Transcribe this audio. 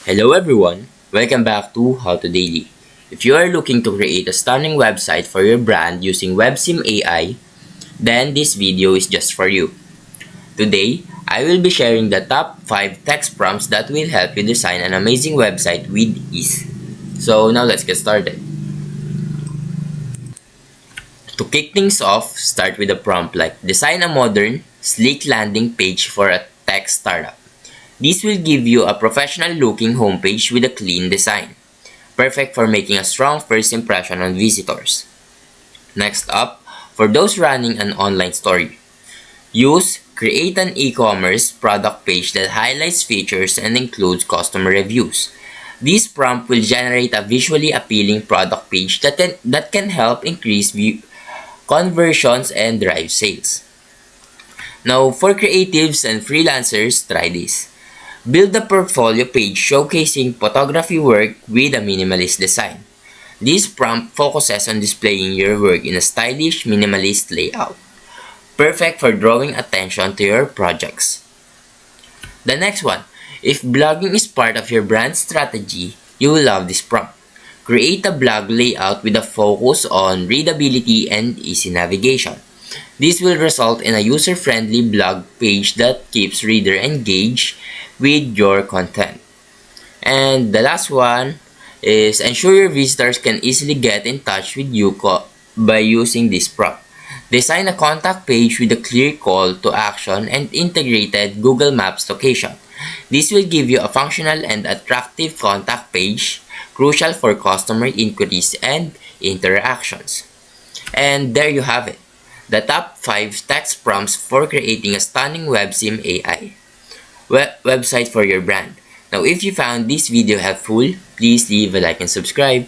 Hello everyone, welcome back to How to Daily. If you are looking to create a stunning website for your brand using Websim AI, then this video is just for you. Today, I will be sharing the top 5 text prompts that will help you design an amazing website with ease. So now let's get started. To kick things off, start with a prompt like design a modern, sleek landing page for a tech startup. This will give you a professional looking homepage with a clean design, perfect for making a strong first impression on visitors. Next up, for those running an online store, create an e-commerce product page that highlights features and includes customer reviews. This prompt will generate a visually appealing product page that can help increase conversions and drive sales. Now, for creatives and freelancers, try this. Build a portfolio page showcasing photography work with a minimalist design. This prompt focuses on displaying your work in a stylish, minimalist layout, perfect for drawing attention to your projects. The next one, if blogging is part of your brand strategy, you will love this prompt. Create a blog layout with a focus on readability and easy navigation. This will result in a user-friendly blog page that keeps reader engaged with your content. And the last one is ensure your visitors can easily get in touch with you by using this prompt. Design a contact page with a clear call to action and integrated Google Maps location. This will give you a functional and attractive contact page, crucial for customer inquiries and interactions. And there you have it, the top 5 text prompts for creating a stunning Websim AI website for your brand. Now, if you found this video helpful, please leave a like and subscribe.